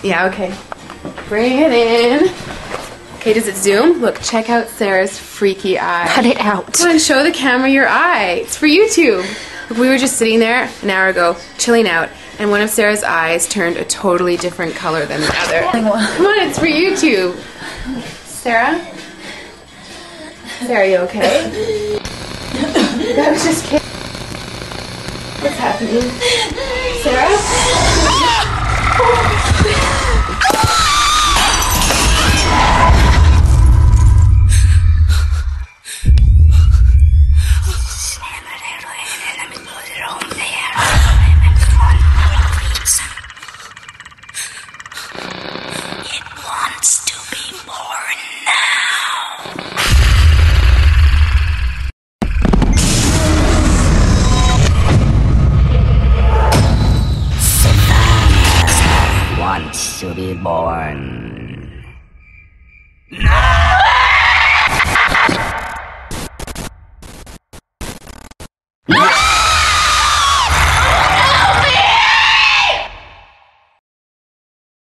Yeah, okay. Bring it in. Okay, does it zoom? Look, check out Sarah's freaky eye. Cut it out. Come on, show the camera your eye. It's for YouTube. Look, we were just sitting there an hour ago, chilling out, and one of Sarah's eyes turned a totally different color than the other. Come on, it's for YouTube. Sarah? Sarah, are you okay? That was just kidding. What's happening? Sarah? It wants to be born now. Savannah wants to be born. No!